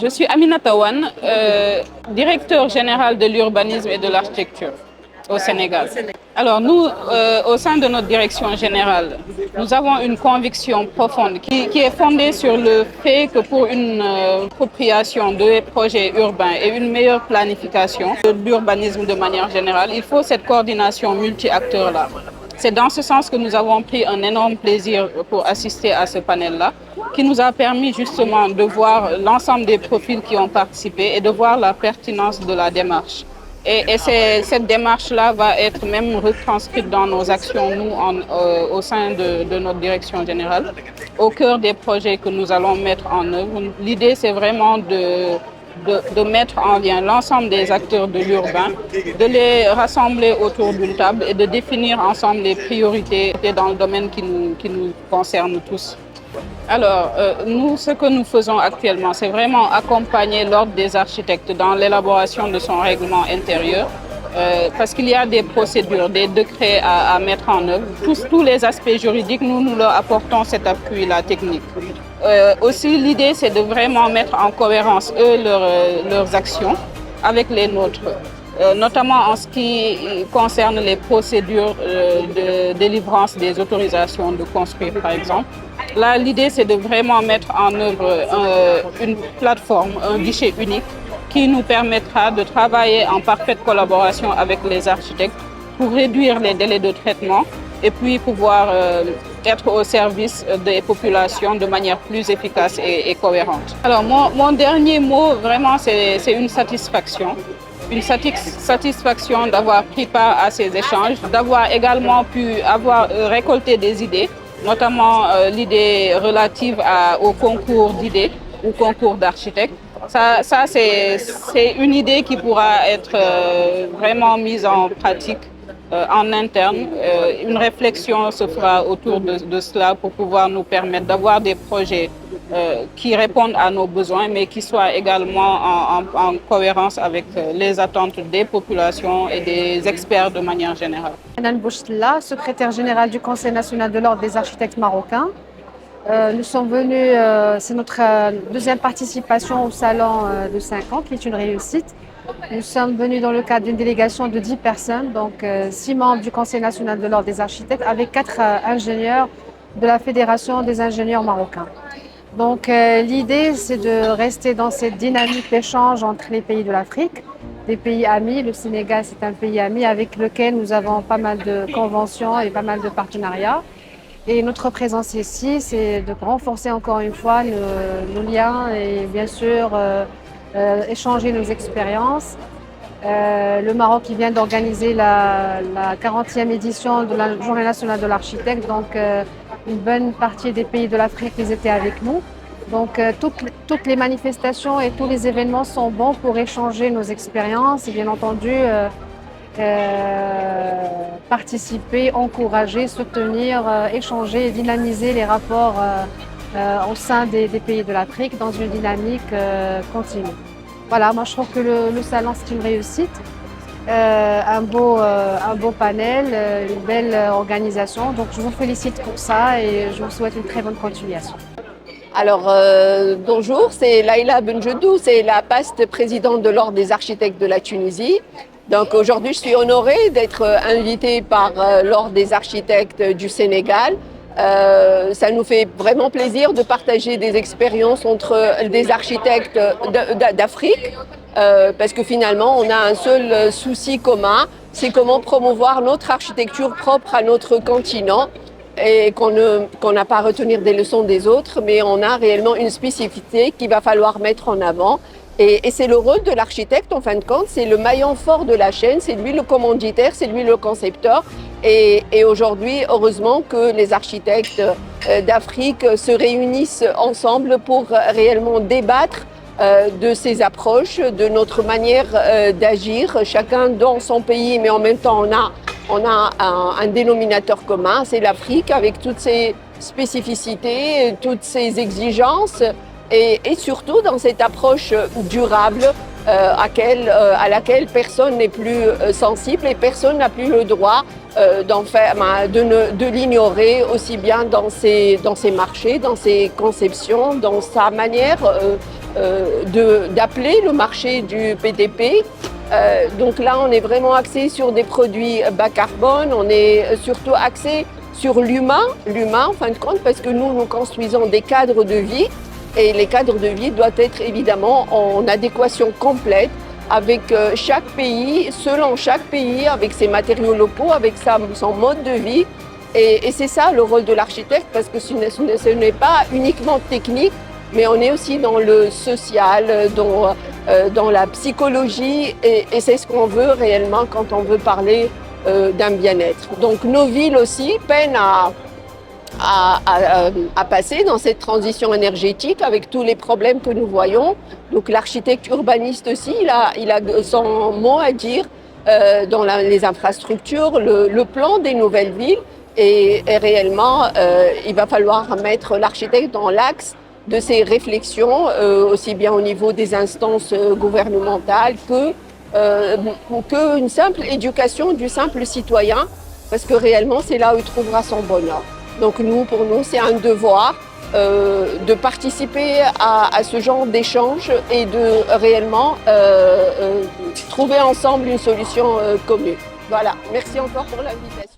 Je suis Aminata Wane, directeur général de l'urbanisme et de l'architecture au Sénégal. Alors nous, au sein de notre direction générale, nous avons une conviction profonde qui est fondée sur le fait que pour une appropriation des projets urbains et une meilleure planification de l'urbanisme de manière générale, il faut cette coordination multi-acteurs-là. C'est dans ce sens que nous avons pris un énorme plaisir pour assister à ce panel-là, qui nous a permis justement de voir l'ensemble des profils qui ont participé et de voir la pertinence de la démarche. Et cette démarche-là va être même retranscrite dans nos actions, nous, au sein de notre direction générale, au cœur des projets que nous allons mettre en œuvre. L'idée, c'est vraiment de mettre en lien l'ensemble des acteurs de l'urbain, de les rassembler autour d'une table et de définir ensemble les priorités dans le domaine qui nous concerne tous. Alors, nous, ce que nous faisons actuellement, c'est vraiment accompagner l'Ordre des architectes dans l'élaboration de son règlement intérieur, parce qu'il y a des procédures, des décrets à mettre en œuvre. Tous les aspects juridiques, nous leur apportons cet appui-là technique. Aussi, l'idée, c'est de vraiment mettre en cohérence, leurs actions avec les nôtres. Notamment en ce qui concerne les procédures de délivrance des autorisations de construire, par exemple. Là, l'idée, c'est de vraiment mettre en œuvre une plateforme, un guichet unique qui nous permettra de travailler en parfaite collaboration avec les architectes pour réduire les délais de traitement et puis pouvoir être au service des populations de manière plus efficace et cohérente. Alors, mon dernier mot, vraiment, c'est une satisfaction. Une satisfaction d'avoir pris part à ces échanges, d'avoir également pu avoir récolté des idées, notamment l'idée relative au concours d'idées ou concours d'architectes. Ça c'est une idée qui pourra être vraiment mise en pratique en interne. Une réflexion se fera autour de cela pour pouvoir nous permettre d'avoir des projets qui répondent à nos besoins, mais qui soient également en cohérence avec les attentes des populations et des experts de manière générale. Hanan Bouchtela, secrétaire général du Conseil national de l'Ordre des architectes marocains. Nous sommes venus, c'est notre deuxième participation au salon de 5 ans, qui est une réussite. Nous sommes venus dans le cadre d'une délégation de 10 personnes, donc 6 membres du Conseil national de l'Ordre des architectes, avec 4 ingénieurs de la Fédération des ingénieurs marocains. Donc l'idée, c'est de rester dans cette dynamique d'échange entre les pays de l'Afrique, des pays amis. Le Sénégal, c'est un pays ami avec lequel nous avons pas mal de conventions et pas mal de partenariats. Et notre présence ici, c'est de renforcer encore une fois nos liens et bien sûr échanger nos expériences. Le Maroc qui vient d'organiser la 40e édition de la Journée nationale de l'architecte, donc une bonne partie des pays de l'Afrique ils étaient avec nous. Donc toutes les manifestations et tous les événements sont bons pour échanger nos expériences et bien entendu participer, encourager, soutenir, échanger et dynamiser les rapports au sein des pays de l'Afrique dans une dynamique continue. Voilà, moi je trouve que le salon c'est une réussite. Un beau panel, une belle organisation. Donc je vous félicite pour ça et je vous souhaite une très bonne continuation. Alors bonjour, c'est Laïla Benjedou, c'est la PAST présidente de l'Ordre des architectes de la Tunisie. Donc aujourd'hui je suis honorée d'être invitée par l'Ordre des architectes du Sénégal. Ça nous fait vraiment plaisir de partager des expériences entre des architectes d'Afrique. Parce que finalement, on a un seul souci commun, c'est comment promouvoir notre architecture propre à notre continent et qu'on n'a pas à retenir des leçons des autres, mais on a réellement une spécificité qu'il va falloir mettre en avant. Et c'est le rôle de l'architecte, en fin de compte, c'est le maillon fort de la chaîne, c'est lui le commanditaire, c'est lui le concepteur. Et aujourd'hui, heureusement que les architectes d'Afrique se réunissent ensemble pour réellement débattre de ces approches, de notre manière d'agir, chacun dans son pays, mais en même temps on a un dénominateur commun, c'est l'Afrique avec toutes ses spécificités, toutes ses exigences et surtout dans cette approche durable à laquelle personne n'est plus sensible et personne n'a plus le droit de l'ignorer aussi bien dans ses marchés, dans ses conceptions, dans sa manière d'appeler le marché du PTP. Donc là, on est vraiment axé sur des produits bas carbone, on est surtout axé sur l'humain en fin de compte, parce que nous construisons des cadres de vie et les cadres de vie doivent être évidemment en adéquation complète avec chaque pays, selon chaque pays, avec ses matériaux locaux, avec son mode de vie. Et c'est ça le rôle de l'architecte, parce que ce n'est pas uniquement technique, mais on est aussi dans le social, dans la psychologie, et c'est ce qu'on veut réellement quand on veut parler d'un bien-être. Donc nos villes aussi peinent à passer dans cette transition énergétique avec tous les problèmes que nous voyons. Donc l'architecte urbaniste aussi, il a son mot à dire dans les infrastructures, le plan des nouvelles villes. Et réellement, il va falloir mettre l'architecte dans l'axe de ces réflexions, aussi bien au niveau des instances gouvernementales qu'une simple éducation du simple citoyen, parce que réellement, c'est là où il trouvera son bonheur. Donc pour nous, c'est un devoir de participer à ce genre d'échange et de réellement trouver ensemble une solution commune. Voilà, merci encore pour l'invitation.